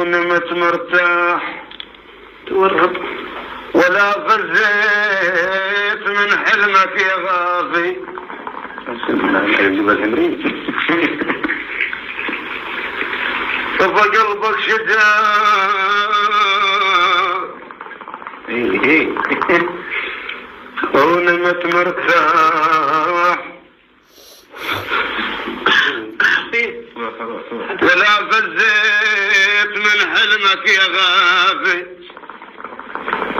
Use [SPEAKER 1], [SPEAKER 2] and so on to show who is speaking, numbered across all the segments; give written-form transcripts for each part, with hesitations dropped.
[SPEAKER 1] ونمت مرتاح
[SPEAKER 2] تورط
[SPEAKER 1] ولا فزيت من حلمك يا غافي. طفى قلبك شجاع ونمت مرتاح ولا فزيت من حلمك يا غافي.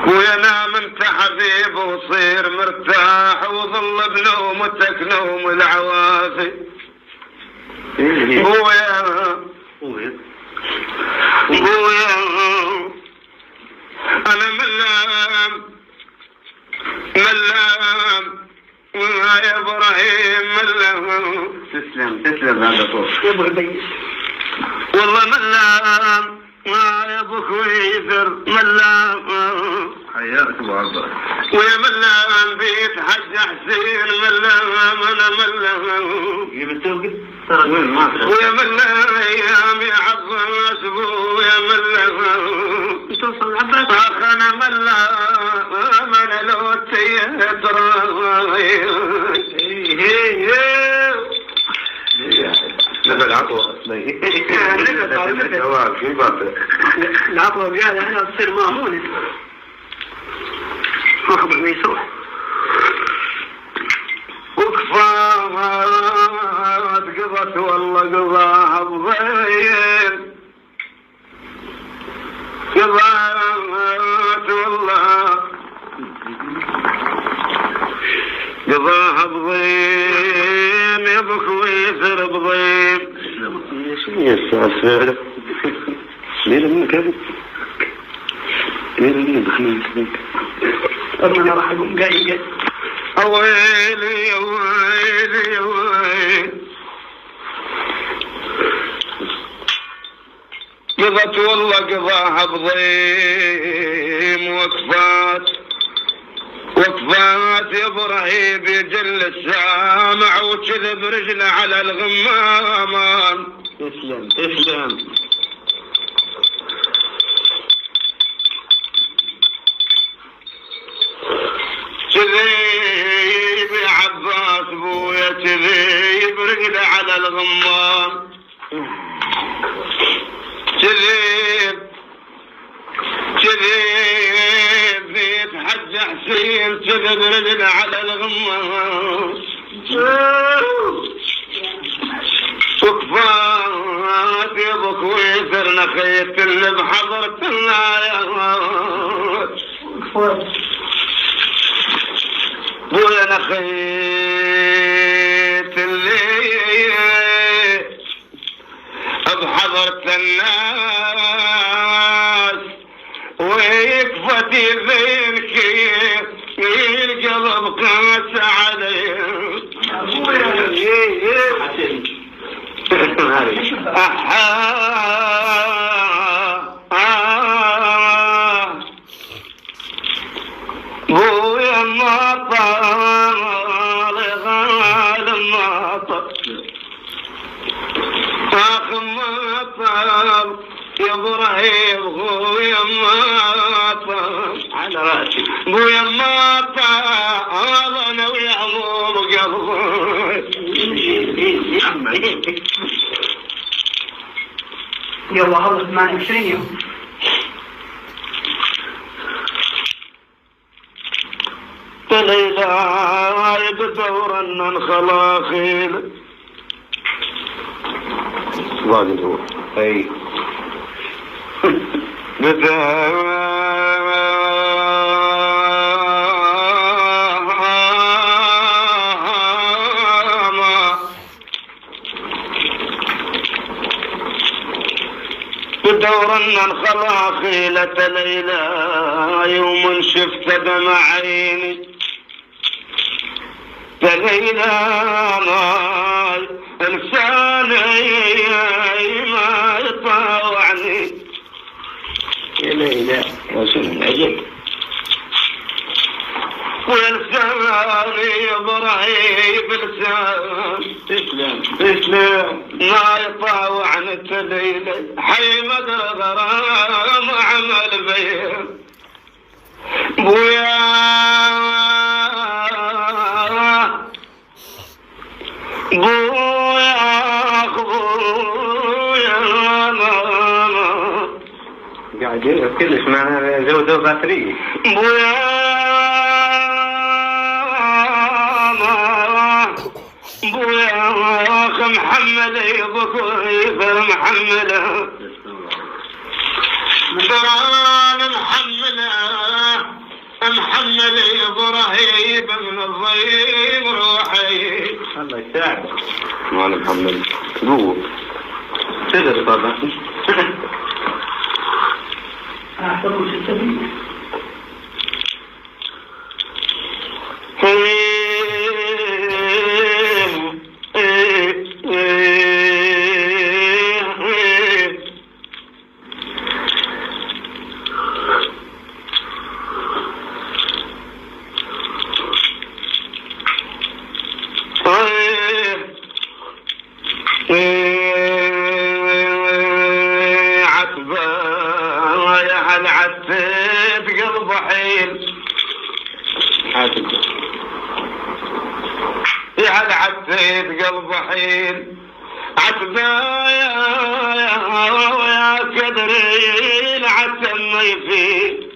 [SPEAKER 1] وينام انت حبيب وصير مرتاح وظل بنومتك نوم العوافي. بويا انا ملام يا ابراهيم ملام.
[SPEAKER 2] تسلم هذا صوت يا ابو عبيد.
[SPEAKER 1] والله ملام يا ابو كويثر ملام.
[SPEAKER 2] حياك ابو عباس.
[SPEAKER 1] ويا ملام بيت حج حسين ملام انا ملام. ويا ملام ايامي عباس ويا ملام.
[SPEAKER 2] توصل عباس
[SPEAKER 1] اخ انا ملام انا لو تيترى.
[SPEAKER 2] العطوة العطوة بجالة هنا تصير مامونة مخبر ميسوح.
[SPEAKER 1] وكفات قضت والله قضاها بضيل. قضات والله قضاها بضيم يا ابو كويثر بضيم.
[SPEAKER 2] شنو يا استاذ فعلا؟ ليلة منك هذه؟ ليلة منك دخلت أنا راح أقوم قايل
[SPEAKER 1] ويلي يا ويلي يا ويلي. قضت والله قضاها بضيم وكفات يا ابراهيم يجل السامع وكذب رجله على الغمام.
[SPEAKER 2] تسلم
[SPEAKER 1] كذيب يا عباس بويا كذيب رجله على الغمام. كذيب بيت حج حسين كذب رجله على الغمام. وكفات يا ابو كويثر نخيت اللي بحضرة النايات. بويا نخيت اللي بحضرة الناس. ويكفتي ذينك القلب قاس عليه. بويا ما طال غالم ما طال اخ ما طال يا ابراهيم. بويا ما طال
[SPEAKER 2] على راسي.
[SPEAKER 1] بويا ما طال انا ويعمر قلبي.
[SPEAKER 2] يلا هلا 28 يوم.
[SPEAKER 1] ليلى بدور ان خلاخيل.
[SPEAKER 2] واجد هو اي
[SPEAKER 1] بدور ان الخلاخيلة ليلى يوم شفت دمع عيني. ليلى ما انساني ما يطاوعني.
[SPEAKER 2] يا ليلى يا سلام عجب.
[SPEAKER 1] ولساني ابراهيم بلسان
[SPEAKER 2] تسلم
[SPEAKER 1] ما يطاوع عن التليل حي مدى غرام عمل بيه بويا
[SPEAKER 2] قاعدين كلش معنا زوجة باتري
[SPEAKER 1] بويا اخ محمد يبكي محمد دران محمد ابراهيم من الضيم روحي
[SPEAKER 2] الله يساعدك وانا محمد قوة تقدر طبعا
[SPEAKER 1] عتبت قلب حيل يا عتبت قلب حيل عتبايا يا كدرين عتمي فيه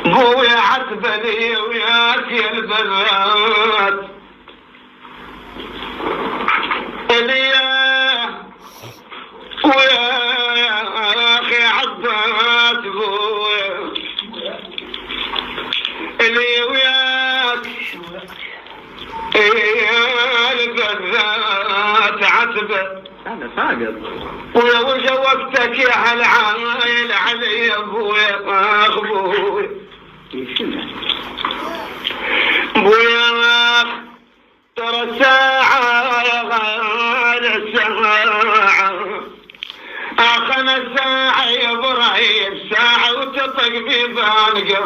[SPEAKER 1] بويا عتبني وياك يا البنات ويا اخي عباس بويا اللي وياك يا البنات عتبه
[SPEAKER 2] انا صادق
[SPEAKER 1] ولو جوبتك يا هالعايل علي ابويا اخويا بويا ترى ساعة يا غالي ساعة ساعة يا ابراهيم ساعة وتطق ببال قلبي